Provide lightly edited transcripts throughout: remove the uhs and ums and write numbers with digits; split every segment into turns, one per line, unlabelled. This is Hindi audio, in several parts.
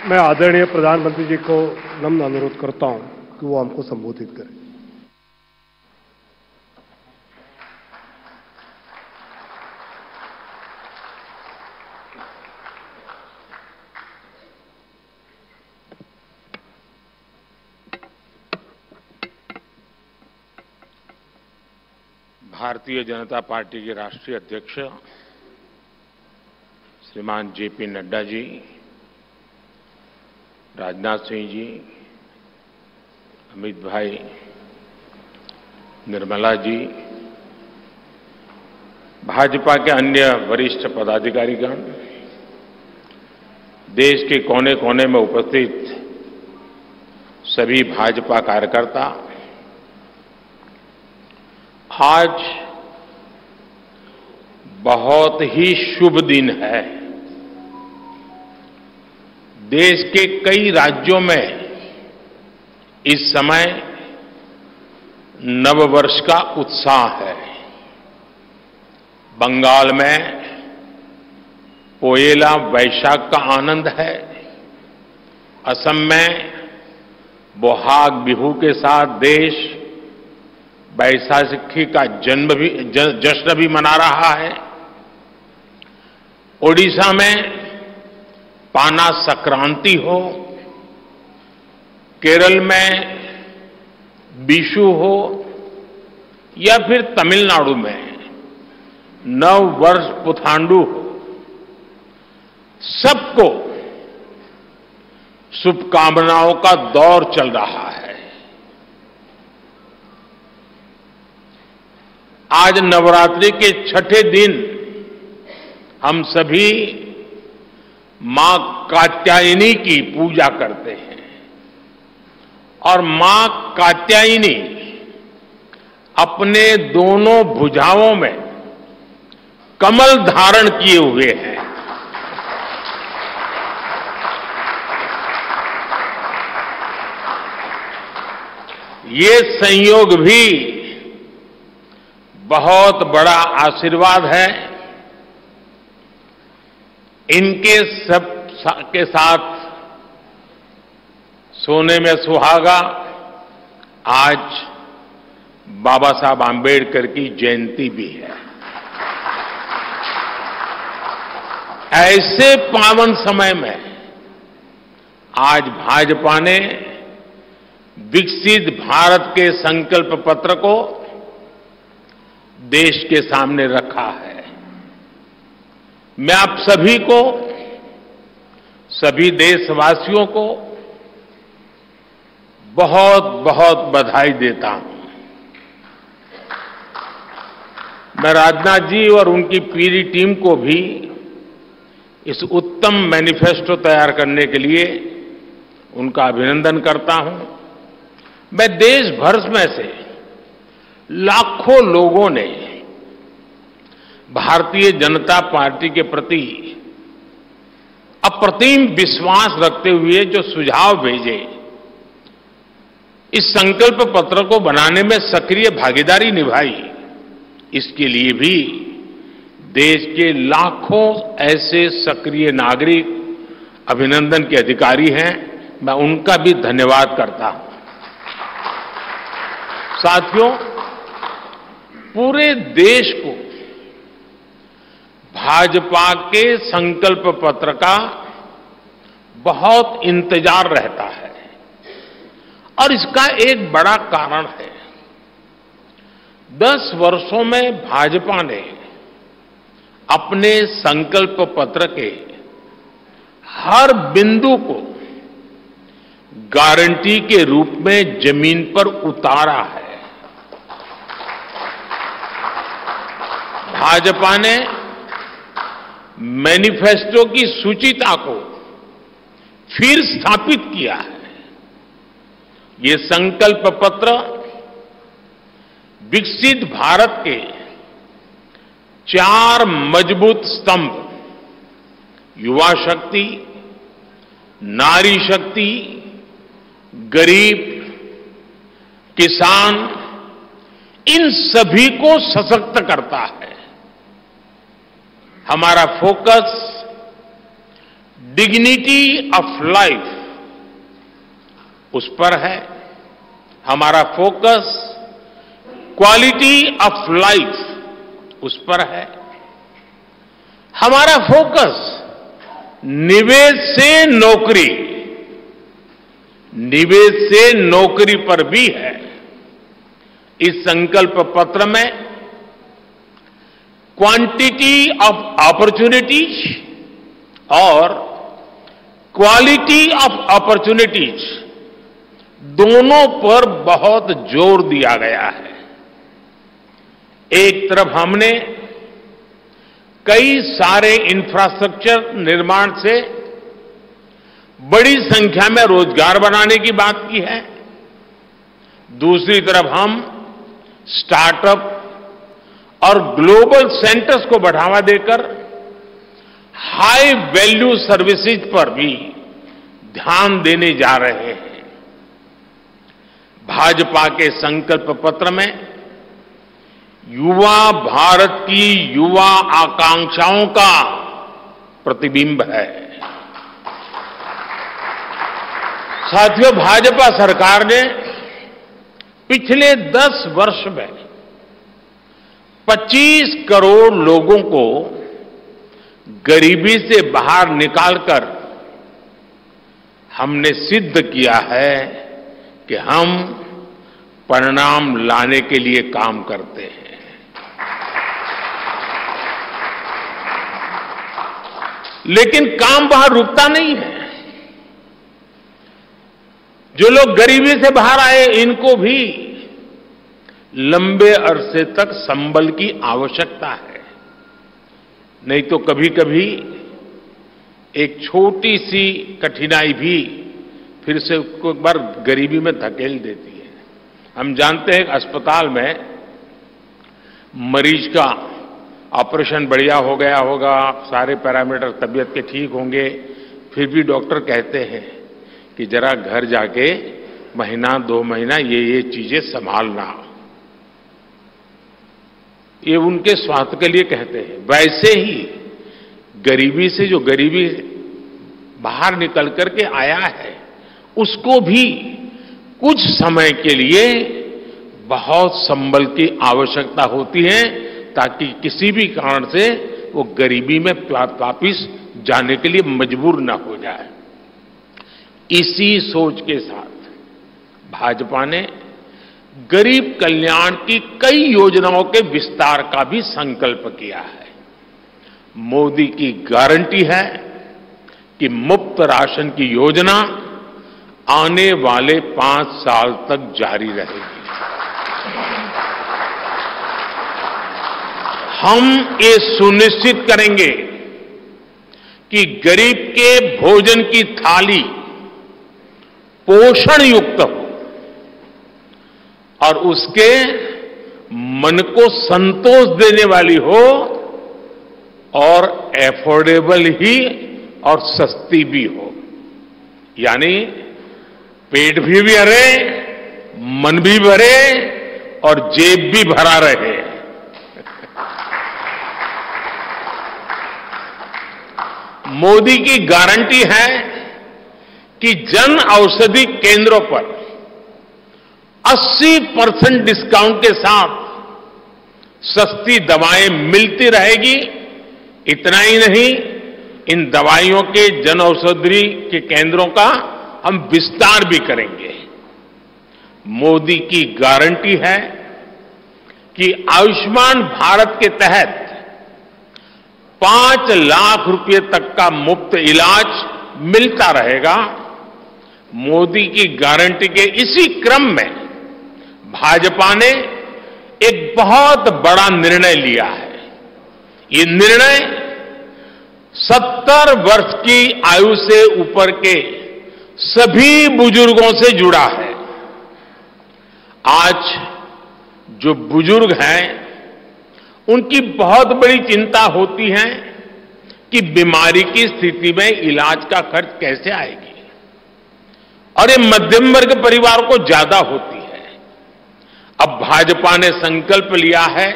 मैं आदरणीय प्रधानमंत्री जी को नम्र अनुरोध करता हूं कि वो हमको संबोधित करें।
भारतीय जनता पार्टी के राष्ट्रीय अध्यक्ष श्रीमान जेपी नड्डा जी, राजनाथ सिंह जी, अमित भाई, निर्मला जी, भाजपा के अन्य वरिष्ठ पदाधिकारीगण, देश के कोने कोने में उपस्थित सभी भाजपा कार्यकर्ता, आज बहुत ही शुभ दिन है। देश के कई राज्यों में इस समय नववर्ष का उत्साह है। बंगाल में पोएला वैशाख का आनंद है। असम में बोहाग बिहू के साथ देश बैसाखी का जश्न भी मना रहा है। ओडिशा में पाना संक्रांति हो, केरल में बिशु हो या फिर तमिलनाडु में नव वर्ष पुथांडु हो, सबको शुभकामनाओं का दौर चल रहा है। आज नवरात्रि के छठे दिन हम सभी मां कात्यायनी की पूजा करते हैं और मां कात्यायनी अपने दोनों भुजाओं में कमल धारण किए हुए हैं। ये संयोग भी बहुत बड़ा आशीर्वाद है। इनके सब के साथ सोने में सुहागा आज बाबा साहब आंबेडकर की जयंती भी है। ऐसे पावन समय में आज भाजपा ने विकसित भारत के संकल्प पत्र को देश के सामने रखा है। मैं आप सभी को, सभी देशवासियों को बहुत बहुत बधाई देता हूं। मैं राजनाथ जी और उनकी पूरी टीम को भी इस उत्तम मैनिफेस्टो तैयार करने के लिए उनका अभिनंदन करता हूं। मैं देश भर में से लाखों लोगों ने भारतीय जनता पार्टी के प्रति अप्रतिम विश्वास रखते हुए जो सुझाव भेजे, इस संकल्प पत्र को बनाने में सक्रिय भागीदारी निभाई, इसके लिए भी देश के लाखों ऐसे सक्रिय नागरिक अभिनंदन के अधिकारी हैं। मैं उनका भी धन्यवाद करता हूं। साथियों, पूरे देश को भाजपा के संकल्प पत्र का बहुत इंतजार रहता है और इसका एक बड़ा कारण है। 10 वर्षों में भाजपा ने अपने संकल्प पत्र के हर बिंदु को गारंटी के रूप में जमीन पर उतारा है। भाजपा ने मैनिफेस्टो की सूचिता को फिर स्थापित किया है। ये संकल्प पत्र विकसित भारत के 4 मजबूत स्तंभ, युवा शक्ति, नारी शक्ति, गरीब, किसान, इन सभी को सशक्त करता है। हमारा फोकस डिग्निटी ऑफ लाइफ, उस पर है। हमारा फोकस क्वालिटी ऑफ लाइफ, उस पर है। हमारा फोकस निवेश से नौकरी, निवेश से नौकरी पर भी है। इस संकल्प पत्र में क्वांटिटी ऑफ अपॉर्चुनिटीज और क्वालिटी ऑफ अपॉर्चुनिटीज दोनों पर बहुत जोर दिया गया है। एक तरफ हमने कई सारे इंफ्रास्ट्रक्चर निर्माण से बड़ी संख्या में रोजगार बनाने की बात की है। दूसरी तरफ हम स्टार्टअप और ग्लोबल सेंटर्स को बढ़ावा देकर हाई वैल्यू सर्विसेज पर भी ध्यान देने जा रहे हैं। भाजपा के संकल्प पत्र में युवा भारत की युवा आकांक्षाओं का प्रतिबिंब है। साथियों, भाजपा सरकार ने पिछले 10 वर्ष में 25 करोड़ लोगों को गरीबी से बाहर निकालकर हमने सिद्ध किया है कि हम परिणाम लाने के लिए काम करते हैं। लेकिन काम वहां रुकता नहीं है। जो लोग गरीबी से बाहर आए, इनको भी लंबे अरसे तक संबल की आवश्यकता है। नहीं तो कभी कभी एक छोटी सी कठिनाई भी फिर से उसको एक बार गरीबी में धकेल देती है। हम जानते हैं कि अस्पताल में मरीज का ऑपरेशन बढ़िया हो गया होगा, सारे पैरामीटर तबीयत के ठीक होंगे, फिर भी डॉक्टर कहते हैं कि जरा घर जाके महीना 2 महीना ये चीजें संभालना। ये उनके स्वास्थ्य के लिए कहते हैं। वैसे ही गरीबी से जो गरीबी बाहर निकल करके आया है, उसको भी कुछ समय के लिए बहुत संबल की आवश्यकता होती है, ताकि किसी भी कारण से वो गरीबी में वापिस जाने के लिए मजबूर न हो जाए। इसी सोच के साथ भाजपा ने गरीब कल्याण की कई योजनाओं के विस्तार का भी संकल्प किया है। मोदी की गारंटी है कि मुफ्त राशन की योजना आने वाले 5 साल तक जारी रहेगी। हम ये सुनिश्चित करेंगे कि गरीब के भोजन की थाली पोषण युक्त हो और उसके मन को संतोष देने वाली हो, और एफोर्डेबल ही और सस्ती भी हो। यानी पेट भी भरे, मन भी भरे और जेब भी भरा रहे। मोदी की गारंटी है कि जन औषधि केंद्रों पर 80% डिस्काउंट के साथ सस्ती दवाएं मिलती रहेगी। इतना ही नहीं, इन दवाइयों के जन औषधि के केंद्रों का हम विस्तार भी करेंगे। मोदी की गारंटी है कि आयुष्मान भारत के तहत 5 लाख रुपए तक का मुफ्त इलाज मिलता रहेगा। मोदी की गारंटी के इसी क्रम में भाजपा ने एक बहुत बड़ा निर्णय लिया है। ये निर्णय 70 वर्ष की आयु से ऊपर के सभी बुजुर्गों से जुड़ा है। आज जो बुजुर्ग हैं, उनकी बहुत बड़ी चिंता होती है कि बीमारी की स्थिति में इलाज का खर्च कैसे आएगी, और ये मध्यम वर्ग परिवार को ज्यादा होती है। अब भाजपा ने संकल्प लिया है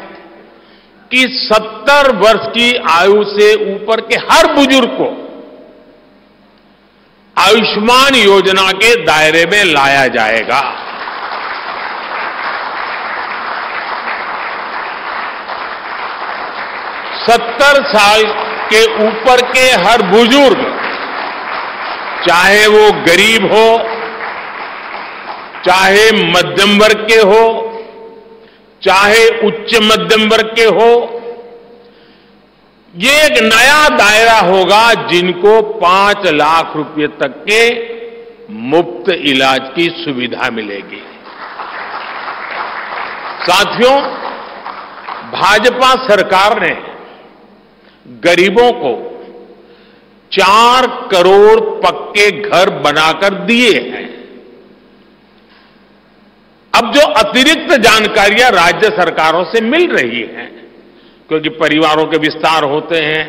कि 70 वर्ष की आयु से ऊपर के हर बुजुर्ग को आयुष्मान योजना के दायरे में लाया जाएगा। सत्तर साल के ऊपर के हर बुजुर्ग, चाहे वो गरीब हो, चाहे मध्यम वर्ग के हो, चाहे उच्च मध्यम वर्ग के हो, ये एक नया दायरा होगा जिनको 5 लाख रुपए तक के मुफ्त इलाज की सुविधा मिलेगी। साथियों, भाजपा सरकार ने गरीबों को 4 करोड़ पक्के घर बनाकर दिए हैं। अब जो अतिरिक्त जानकारियां राज्य सरकारों से मिल रही हैं, क्योंकि परिवारों के विस्तार होते हैं,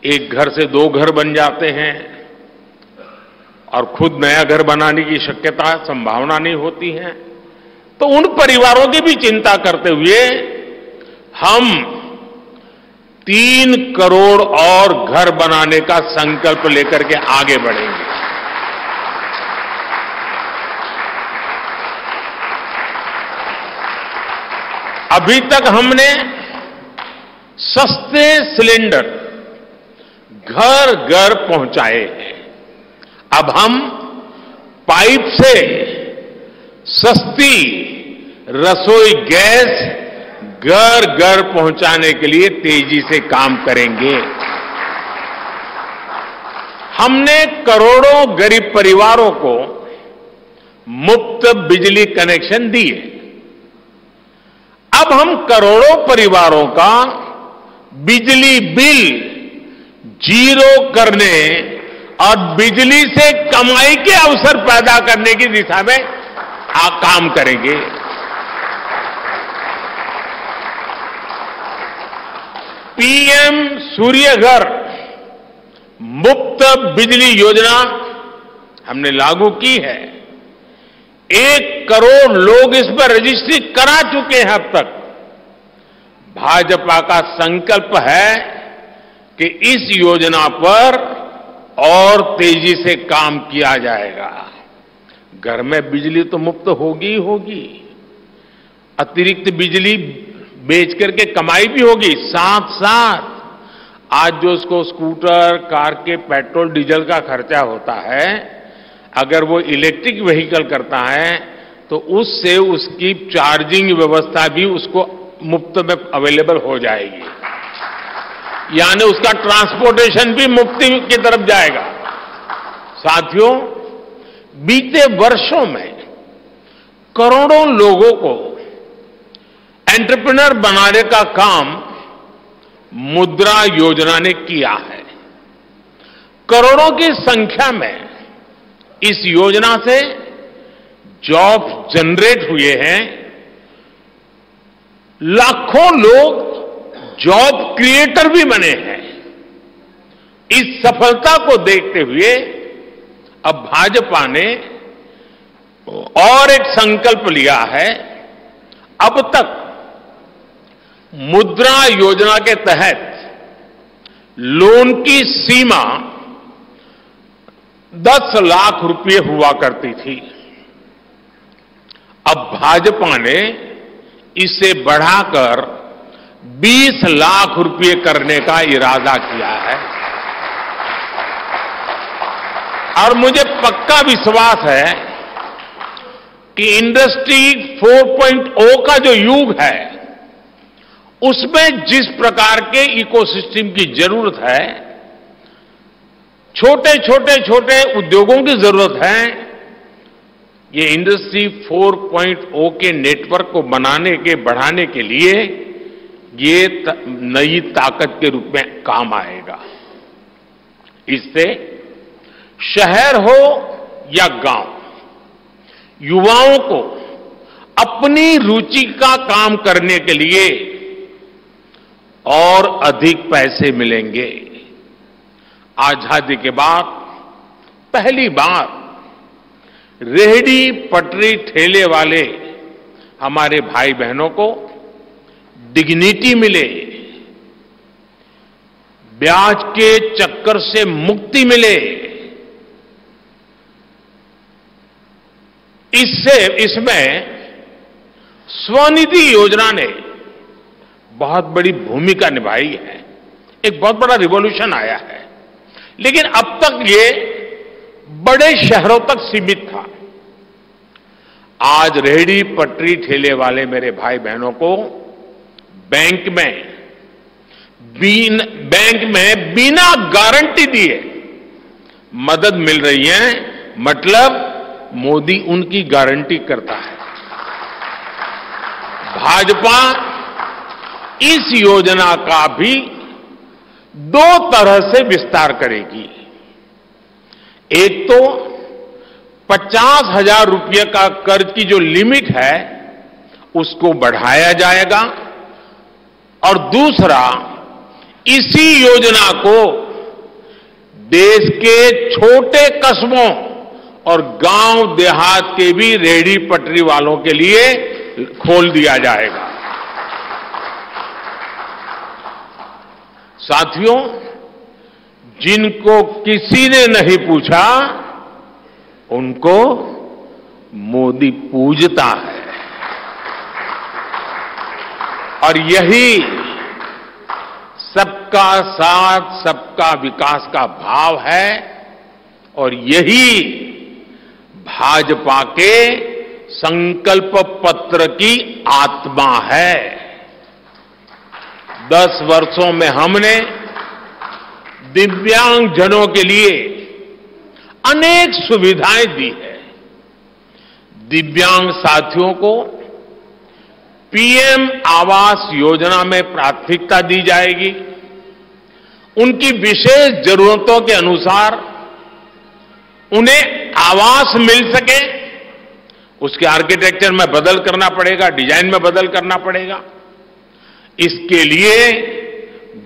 एक घर से 2 घर बन जाते हैं और खुद नया घर बनाने की शक्यता, संभावना नहीं होती है, तो उन परिवारों की भी चिंता करते हुए हम 3 करोड़ और घर बनाने का संकल्प लेकर के आगे बढ़ेंगे। अभी तक हमने सस्ते सिलेंडर घर घर पहुंचाए हैं। अब हम पाइप से सस्ती रसोई गैस घर घर पहुंचाने के लिए तेजी से काम करेंगे। हमने करोड़ों गरीब परिवारों को मुफ्त बिजली कनेक्शन दिए। अब हम करोड़ों परिवारों का बिजली बिल जीरो करने और बिजली से कमाई के अवसर पैदा करने की दिशा में काम करेंगे। पीएम सूर्य घर मुफ्त बिजली योजना हमने लागू की है। 1 करोड़ लोग इस पर रजिस्ट्री करा चुके हैं अब तक। भाजपा का संकल्प है कि इस योजना पर और तेजी से काम किया जाएगा। घर में बिजली तो मुफ्त होगी ही होगी, अतिरिक्त बिजली बेच करके कमाई भी होगी। साथ साथ आज जो उसको स्कूटर, कार के पेट्रोल डीजल का खर्चा होता है, अगर वो इलेक्ट्रिक व्हीकल करता है तो उससे उसकी चार्जिंग व्यवस्था भी उसको मुफ्त में अवेलेबल हो जाएगी, यानी उसका ट्रांसपोर्टेशन भी मुफ्त की तरफ जाएगा। साथियों, बीते वर्षों में करोड़ों लोगों को एंटरप्रेन्योर बनाने का काम मुद्रा योजना ने किया है। करोड़ों की संख्या में इस योजना से जॉब जनरेट हुए हैं। लाखों लोग जॉब क्रिएटर भी बने हैं। इस सफलता को देखते हुए अब भाजपा ने और एक संकल्प लिया है। अब तक मुद्रा योजना के तहत लोन की सीमा 10 लाख रुपए हुआ करती थी। अब भाजपा ने इसे बढ़ाकर 20 लाख रुपए करने का इरादा किया है और मुझे पक्का विश्वास है कि इंडस्ट्री 4.0 का जो युग है, उसमें जिस प्रकार के इकोसिस्टम की जरूरत है, छोटे उद्योगों की जरूरत है, ये इंडस्ट्री 4.0 के नेटवर्क को बढ़ाने के लिए ये नई ताकत के रूप में काम आएगा। इससे शहर हो या गांव, युवाओं को अपनी रुचि का काम करने के लिए और अधिक पैसे मिलेंगे। आजादी के बाद पहली बार रेहड़ी पटरी ठेले वाले हमारे भाई बहनों को डिग्निटी मिले, ब्याज के चक्कर से मुक्ति मिले, इसमें स्वनिधि योजना ने बहुत बड़ी भूमिका निभाई है। एक बहुत बड़ा रिवॉल्यूशन आया है, लेकिन अब तक ये बड़े शहरों तक सीमित था। आज रेहड़ी पटरी ठेले वाले मेरे भाई बहनों को बैंक में बिना गारंटी दिए मदद मिल रही है। मतलब मोदी उनकी गारंटी करता है। भाजपा इस योजना का भी 2 तरह से विस्तार करेगी। एक तो 50,000 रुपये का कर्ज की जो लिमिट है उसको बढ़ाया जाएगा, और दूसरा इसी योजना को देश के छोटे कस्बों और गांव देहात के भी रेहड़ी पटरी वालों के लिए खोल दिया जाएगा। साथियों, जिनको किसी ने नहीं पूछा उनको मोदी पूजता है, और यही सबका साथ सबका विकास का भाव है, और यही भाजपा के संकल्प पत्र की आत्मा है। 10 वर्षों में हमने दिव्यांगजनों के लिए अनेक सुविधाएं दी है। दिव्यांग साथियों को पीएम आवास योजना में प्राथमिकता दी जाएगी। उनकी विशेष जरूरतों के अनुसार उन्हें आवास मिल सके, उसके आर्किटेक्चर में बदल करना पड़ेगा, डिजाइन में बदल करना पड़ेगा। इसके लिए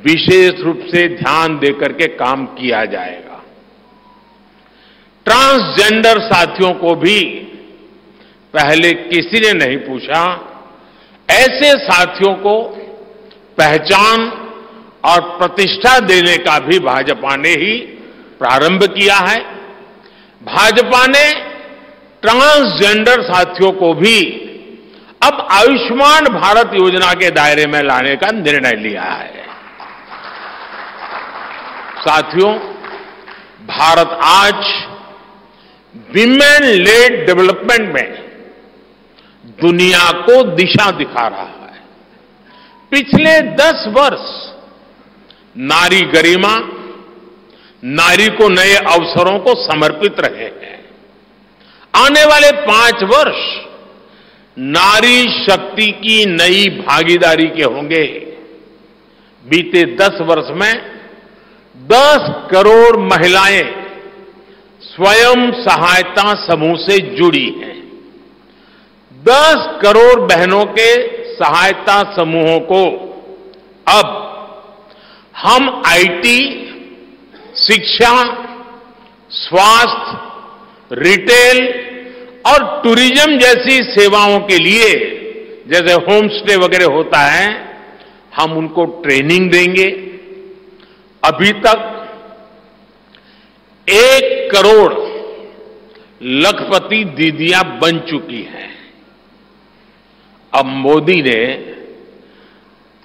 विशेष रूप से ध्यान देकर के काम किया जाएगा। ट्रांसजेंडर साथियों को भी पहले किसी ने नहीं पूछा। ऐसे साथियों को पहचान और प्रतिष्ठा देने का भी भाजपा ने ही प्रारंभ किया है। भाजपा ने ट्रांसजेंडर साथियों को भी अब आयुष्मान भारत योजना के दायरे में लाने का निर्णय लिया है। साथियों, भारत आज विमेन लेड डेवलपमेंट में दुनिया को दिशा दिखा रहा है। पिछले 10 वर्ष नारी गरिमा, नारी को नए अवसरों को समर्पित रहे हैं। आने वाले 5 वर्ष नारी शक्ति की नई भागीदारी के होंगे। बीते 10 वर्ष में 10 करोड़ महिलाएं स्वयं सहायता समूह से जुड़ी हैं। 10 करोड़ बहनों के सहायता समूहों को अब हम आईटी, शिक्षा, स्वास्थ्य, रिटेल और टूरिज्म जैसी सेवाओं के लिए, जैसे होम स्टे वगैरह होता है, हम उनको ट्रेनिंग देंगे। अभी तक 1 करोड़ लखपति दीदियां बन चुकी हैं। अब मोदी ने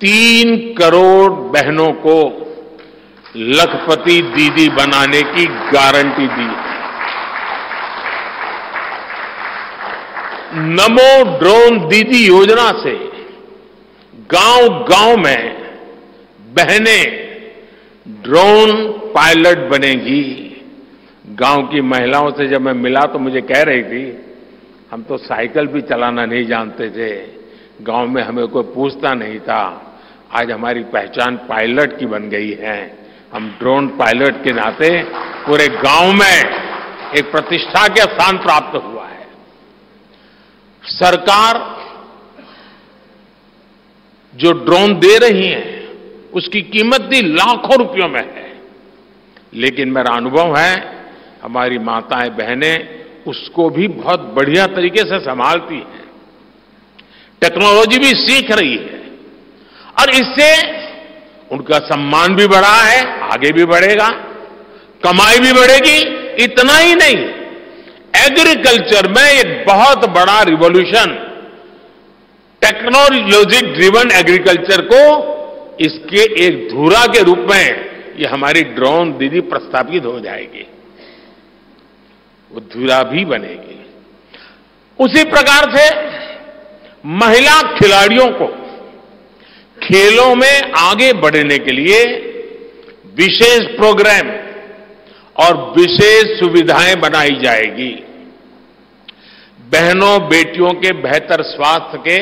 3 करोड़ बहनों को लखपति दीदी बनाने की गारंटी दी है। नमो ड्रोन दीदी योजना से गांव-गांव में बहनें ड्रोन पायलट बनेंगी। गांव की महिलाओं से जब मैं मिला तो मुझे कह रही थी, हम तो साइकिल भी चलाना नहीं जानते थे, गांव में हमें कोई पूछता नहीं था, आज हमारी पहचान पायलट की बन गई है। हम ड्रोन पायलट के नाते पूरे गांव में एक प्रतिष्ठा का स्थान प्राप्त हुआ है। सरकार जो ड्रोन दे रही है उसकी कीमत भी लाखों रुपयों में है, लेकिन मेरा अनुभव है हमारी माताएं बहनें उसको भी बहुत बढ़िया तरीके से संभालती हैं। टेक्नोलॉजी भी सीख रही है और इससे उनका सम्मान भी बढ़ा है, आगे भी बढ़ेगा, कमाई भी बढ़ेगी। इतना ही नहीं, एग्रीकल्चर में एक बहुत बड़ा रिवॉल्यूशन, टेक्नोलॉजी ड्रिवन एग्रीकल्चर को इसके एक धुरा के रूप में ये हमारी ड्रोन दीदी प्रस्थापित हो जाएगी, वो धुरा भी बनेगी। उसी प्रकार से महिला खिलाड़ियों को खेलों में आगे बढ़ने के लिए विशेष प्रोग्राम और विशेष सुविधाएं बनाई जाएगी। बहनों बेटियों के बेहतर स्वास्थ्य के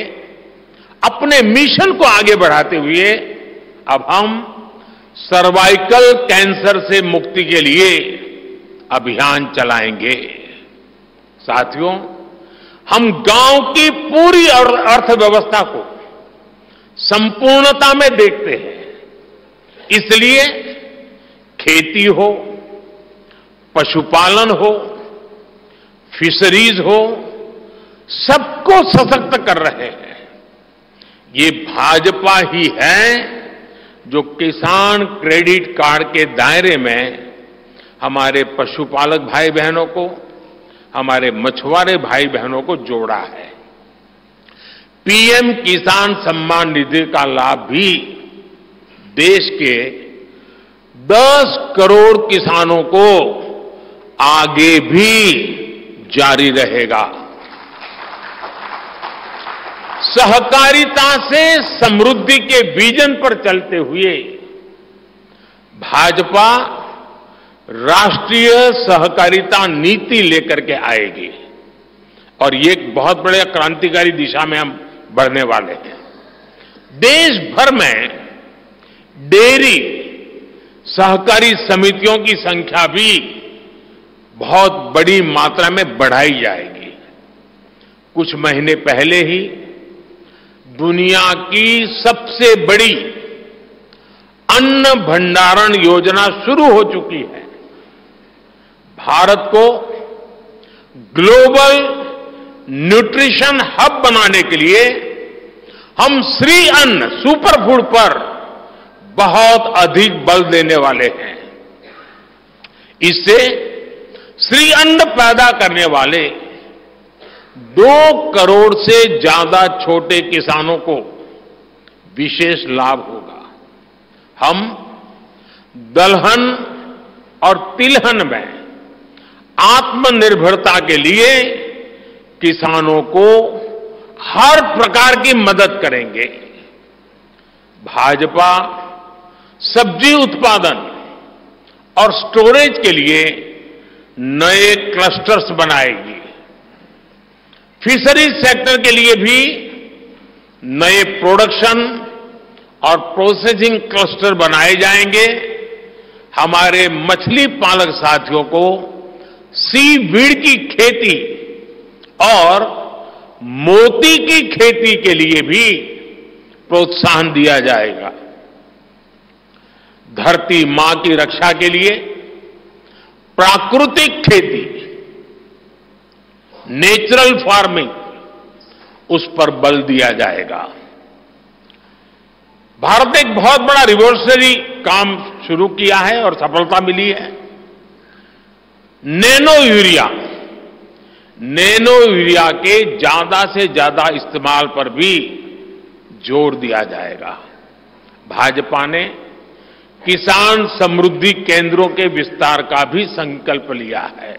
अपने मिशन को आगे बढ़ाते हुए अब हम सर्वाइकल कैंसर से मुक्ति के लिए अभियान चलाएंगे। साथियों, हम गांव की पूरी अर्थव्यवस्था को संपूर्णता में देखते हैं, इसलिए खेती हो, पशुपालन हो, फिशरीज हो, सबको सशक्त कर रहे हैं। ये भाजपा ही है जो किसान क्रेडिट कार्ड के दायरे में हमारे पशुपालक भाई बहनों को, हमारे मछुआरे भाई बहनों को जोड़ा है। पीएम किसान सम्मान निधि का लाभ भी देश के 10 करोड़ किसानों को आगे भी जारी रहेगा। सहकारिता से समृद्धि के विजन पर चलते हुए भाजपा राष्ट्रीय सहकारिता नीति लेकर के आएगी और ये एक बहुत बड़े क्रांतिकारी दिशा में हम बढ़ने वाले हैं। देश भर में डेयरी सहकारी समितियों की संख्या भी बहुत बड़ी मात्रा में बढ़ाई जाएगी। कुछ महीने पहले ही दुनिया की सबसे बड़ी अन्न भंडारण योजना शुरू हो चुकी है। भारत को ग्लोबल न्यूट्रिशन हब बनाने के लिए हम श्री अन्न सुपर फूड पर बहुत अधिक बल देने वाले हैं। इससे श्री अन्न पैदा करने वाले 2 करोड़ से ज्यादा छोटे किसानों को विशेष लाभ होगा। हम दलहन और तिलहन में आत्मनिर्भरता के लिए किसानों को हर प्रकार की मदद करेंगे। भाजपा सब्जी उत्पादन और स्टोरेज के लिए नए क्लस्टर्स बनाएगी। फिशरीज सेक्टर के लिए भी नए प्रोडक्शन और प्रोसेसिंग क्लस्टर बनाए जाएंगे। हमारे मछली पालक साथियों को सीवीड की खेती और मोती की खेती के लिए भी प्रोत्साहन दिया जाएगा। धरती मां की रक्षा के लिए प्राकृतिक खेती, नेचुरल फार्मिंग, उस पर बल दिया जाएगा। भारत ने एक बहुत बड़ा रिवॉल्यूशनरी काम शुरू किया है और सफलता मिली है। नैनो यूरिया के ज्यादा से ज्यादा इस्तेमाल पर भी जोर दिया जाएगा। भाजपा ने किसान समृद्धि केंद्रों के विस्तार का भी संकल्प लिया है।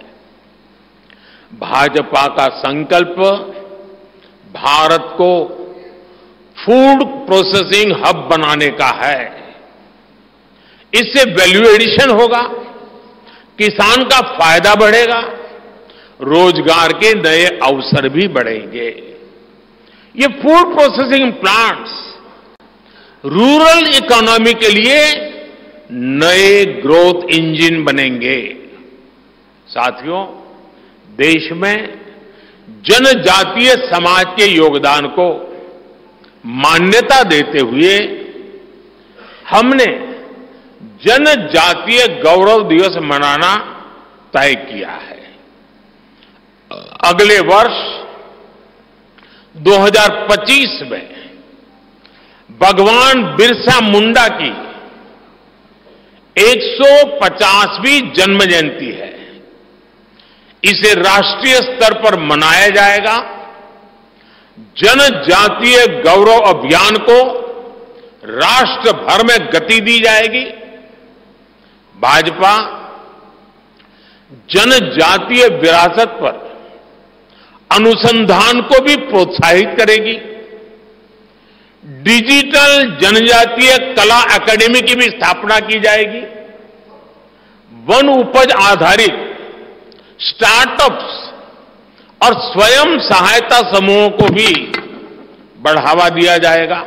भाजपा का संकल्प भारत को फूड प्रोसेसिंग हब बनाने का है। इससे वैल्यू एडिशन होगा, किसान का फायदा बढ़ेगा, रोजगार के नए अवसर भी बढ़ेंगे। ये food processing plants rural economy के लिए नए ग्रोथ इंजन बनेंगे। साथियों, देश में जनजातीय समाज के योगदान को मान्यता देते हुए हमने जनजातीय गौरव दिवस मनाना तय किया है। अगले वर्ष 2025 में भगवान बिरसा मुंडा की 150वीं जन्म जयंती है। इसे राष्ट्रीय स्तर पर मनाया जाएगा। जनजातीय गौरव अभियान को राष्ट्र भर में गति दी जाएगी। भाजपा जनजातीय विरासत पर अनुसंधान को भी प्रोत्साहित करेगी। डिजिटल जनजातीय कला अकादमी की भी स्थापना की जाएगी। वन उपज आधारित स्टार्टअप्स और स्वयं सहायता समूहों को भी बढ़ावा दिया जाएगा।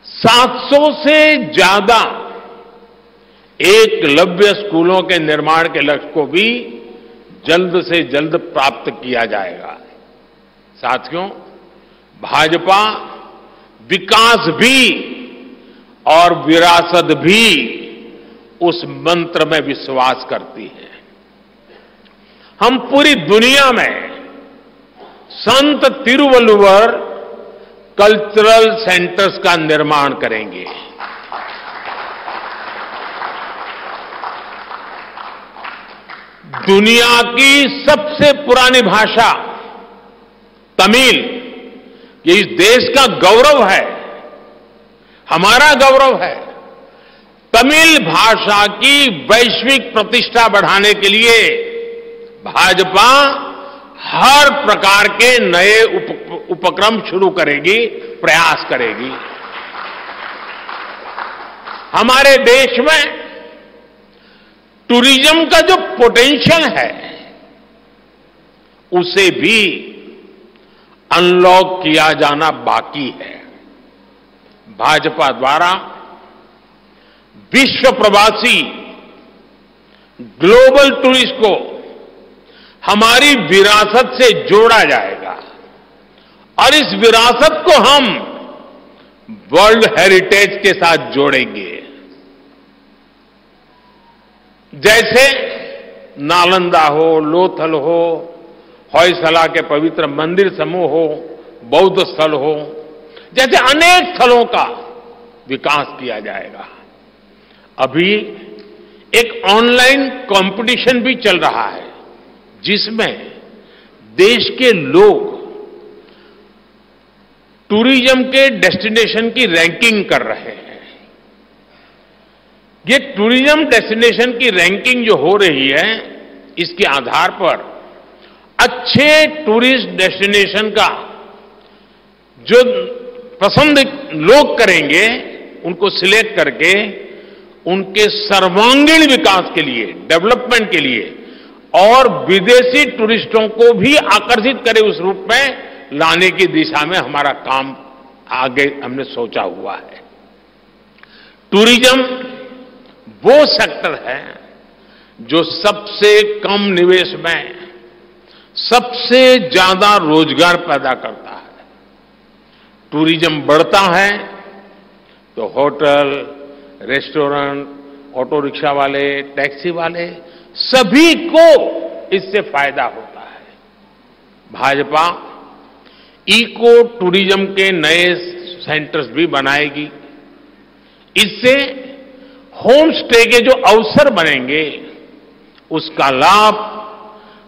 700 से ज्यादा एकलव्य स्कूलों के निर्माण के लक्ष्य को भी जल्द से जल्द प्राप्त किया जाएगा। साथियों, भाजपा विकास भी और विरासत भी उस मंत्र में विश्वास करती है। हम पूरी दुनिया में संत तिरुवल्लुवर कल्चरल सेंटर्स का निर्माण करेंगे। दुनिया की सबसे पुरानी भाषा तमिल, ये इस देश का गौरव है, हमारा गौरव है। तमिल भाषा की वैश्विक प्रतिष्ठा बढ़ाने के लिए भाजपा हर प्रकार के नए उपक्रम शुरू करेगी, प्रयास करेगी। हमारे देश में टूरिज्म का जो पोटेंशियल है उसे भी अनलॉक किया जाना बाकी है। भाजपा द्वारा विश्व प्रवासी ग्लोबल टूरिस्ट को हमारी विरासत से जोड़ा जाएगा और इस विरासत को हम वर्ल्ड हेरिटेज के साथ जोड़ेंगे। जैसे नालंदा हो, लोथल हो, होयसला के पवित्र मंदिर समूह हो, बौद्ध स्थल हो, जैसे अनेक स्थलों का विकास किया जाएगा। अभी एक ऑनलाइन कंपटीशन भी चल रहा है जिसमें देश के लोग टूरिज्म के डेस्टिनेशन की रैंकिंग कर रहे हैं। ये टूरिज्म डेस्टिनेशन की रैंकिंग जो हो रही है, इसके आधार पर अच्छे टूरिस्ट डेस्टिनेशन का जो पसंद लोग करेंगे, उनको सिलेक्ट करके उनके सर्वांगीण विकास के लिए, डेवलपमेंट के लिए और विदेशी टूरिस्टों को भी आकर्षित करे उस रूप में लाने की दिशा में हमारा काम आगे हमने सोचा हुआ है। टूरिज्म वो सेक्टर है जो सबसे कम निवेश में सबसे ज्यादा रोजगार पैदा करता है। टूरिज्म बढ़ता है तो होटल, रेस्टोरेंट, ऑटो रिक्शा वाले, टैक्सी वाले सभी को इससे फायदा होता है। भाजपा इको टूरिज्म के नए सेंटर्स भी बनाएगी। इससे होम स्टे के जो अवसर बनेंगे उसका लाभ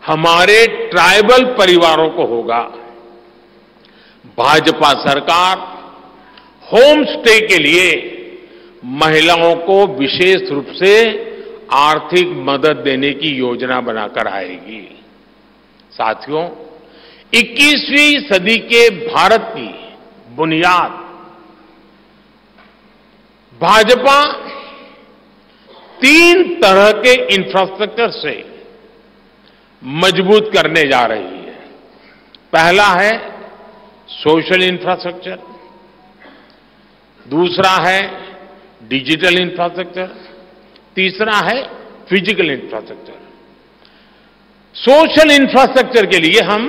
हमारे ट्राइबल परिवारों को होगा। भाजपा सरकार होम स्टे के लिए महिलाओं को विशेष रूप से आर्थिक मदद देने की योजना बनाकर आएगी। साथियों, 21वीं सदी के भारत की बुनियाद भाजपा 3 तरह के इंफ्रास्ट्रक्चर से मजबूत करने जा रही है। पहला है सोशल इंफ्रास्ट्रक्चर, दूसरा है डिजिटल इंफ्रास्ट्रक्चर, तीसरा है फिजिकल इंफ्रास्ट्रक्चर। सोशल इंफ्रास्ट्रक्चर के लिए हम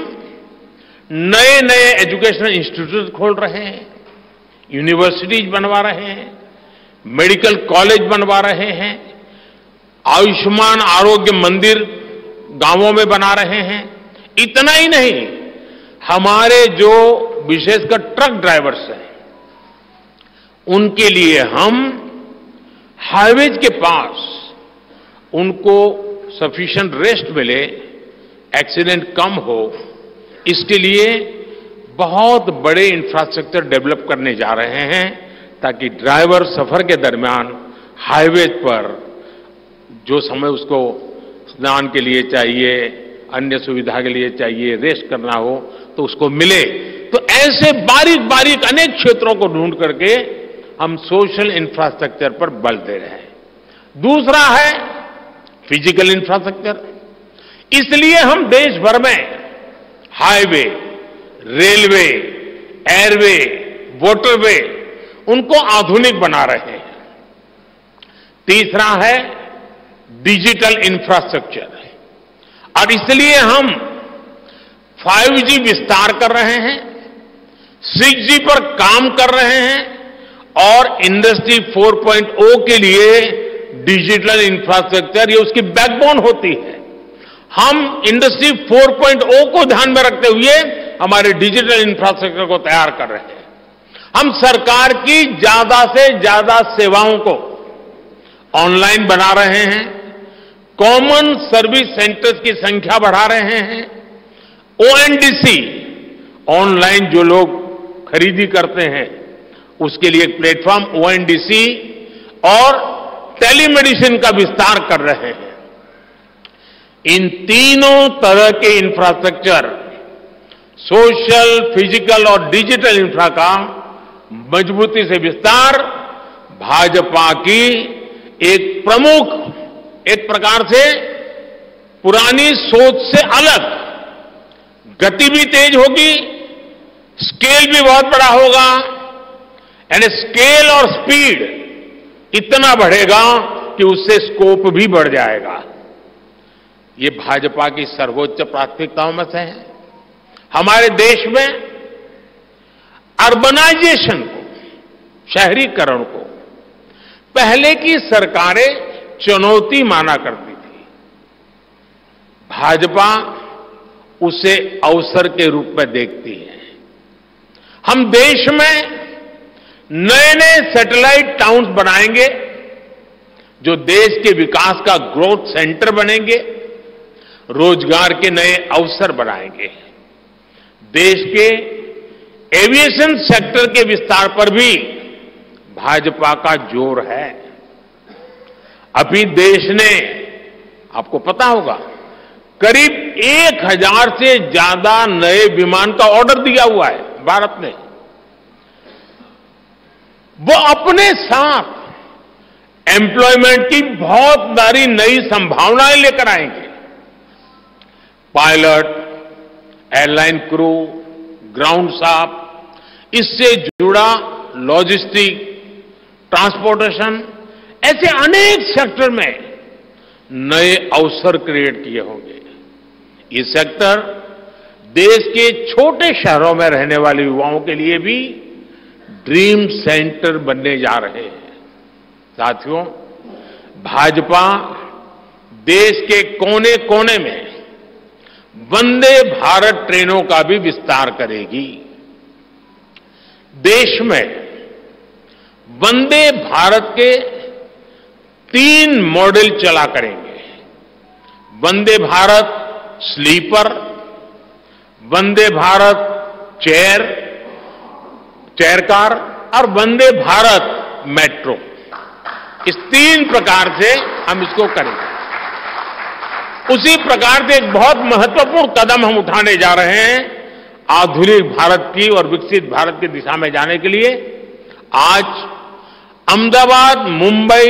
नए नए एजुकेशनल इंस्टीट्यूट खोल रहे हैं, यूनिवर्सिटीज बनवा रहे हैं, मेडिकल कॉलेज बनवा रहे हैं, आयुष्मान आरोग्य मंदिर गांवों में बना रहे हैं। इतना ही नहीं, हमारे जो विशेषकर ट्रक ड्राइवर्स हैं उनके लिए हम हाईवेज के पास उनको सफिशिएंट रेस्ट मिले, एक्सीडेंट कम हो, इसके लिए बहुत बड़े इंफ्रास्ट्रक्चर डेवलप करने जा रहे हैं ताकि ड्राइवर सफर के दरमियान हाईवेज पर जो समय उसको स्नान के लिए चाहिए, अन्य सुविधा के लिए चाहिए, रेस्ट करना हो तो उसको मिले। तो ऐसे बारीक बारीक अनेक क्षेत्रों को ढूंढ करके हम सोशल इंफ्रास्ट्रक्चर पर बल दे रहे हैं। दूसरा है फिजिकल इंफ्रास्ट्रक्चर। इसलिए हम देश भर में हाईवे, रेलवे, एयरवे, वाटरवे उनको आधुनिक बना रहे हैं। तीसरा है डिजिटल इंफ्रास्ट्रक्चर, और इसलिए हम 5G विस्तार कर रहे हैं, 6G पर काम कर रहे हैं, और इंडस्ट्री 4.0 के लिए डिजिटल इंफ्रास्ट्रक्चर ये उसकी बैकबोन होती है। हम इंडस्ट्री 4.0 को ध्यान में रखते हुए हमारे डिजिटल इंफ्रास्ट्रक्चर को तैयार कर रहे हैं। हम सरकार की ज्यादा से ज्यादा सेवाओं को ऑनलाइन बना रहे हैं, कॉमन सर्विस सेंटर्स की संख्या बढ़ा रहे हैं, ONDC ऑनलाइन जो लोग खरीदी करते हैं उसके लिए एक प्लेटफॉर्म ONDC और टेलीमेडिसिन का विस्तार कर रहे हैं। इन तीनों तरह के इंफ्रास्ट्रक्चर, सोशल, फिजिकल और डिजिटल इंफ्रा का मजबूती से विस्तार भाजपा की एक प्रमुख, एक प्रकार से पुरानी सोच से अलग, गति भी तेज होगी, स्केल भी बहुत बड़ा होगा, यानी स्केल और स्पीड इतना बढ़ेगा कि उससे स्कोप भी बढ़ जाएगा। ये भाजपा की सर्वोच्च प्राथमिकताओं में से है। हमारे देश में अर्बनाइजेशन को, शहरीकरण को पहले की सरकारें चुनौती माना करती थी, भाजपा उसे अवसर के रूप में देखती है। हम देश में नए नए सैटेलाइट टाउन्स बनाएंगे जो देश के विकास का ग्रोथ सेंटर बनेंगे, रोजगार के नए अवसर बनाएंगे। देश के एविएशन सेक्टर के विस्तार पर भी भाजपा का जोर है। अभी देश ने, आपको पता होगा, करीब 1000 से ज्यादा नए विमान का ऑर्डर दिया हुआ है भारत ने। वो अपने साथ एम्प्लॉयमेंट की बहुत सारी नई संभावनाएं लेकर आएंगे। Pilot, airline crew, ground staff, इससे जुड़ा लॉजिस्टिक, ट्रांसपोर्टेशन, ऐसे अनेक सेक्टर में नए अवसर क्रिएट किए होंगे। ये सेक्टर देश के छोटे शहरों में रहने वाले युवाओं के लिए भी ड्रीम सेंटर बनने जा रहे हैं। साथियों, भाजपा देश के कोने कोने में वंदे भारत ट्रेनों का भी विस्तार करेगी। देश में वंदे भारत के 3 मॉडल चला करेंगे। Vande Bharat sleeper, Vande Bharat chair car और वंदे भारत मेट्रो। इस 3 प्रकार से हम इसको करेंगे। उसी प्रकार से एक बहुत महत्वपूर्ण कदम हम उठाने जा रहे हैं आधुनिक भारत की और विकसित भारत की दिशा में जाने के लिए। आज अहमदाबाद, मुंबई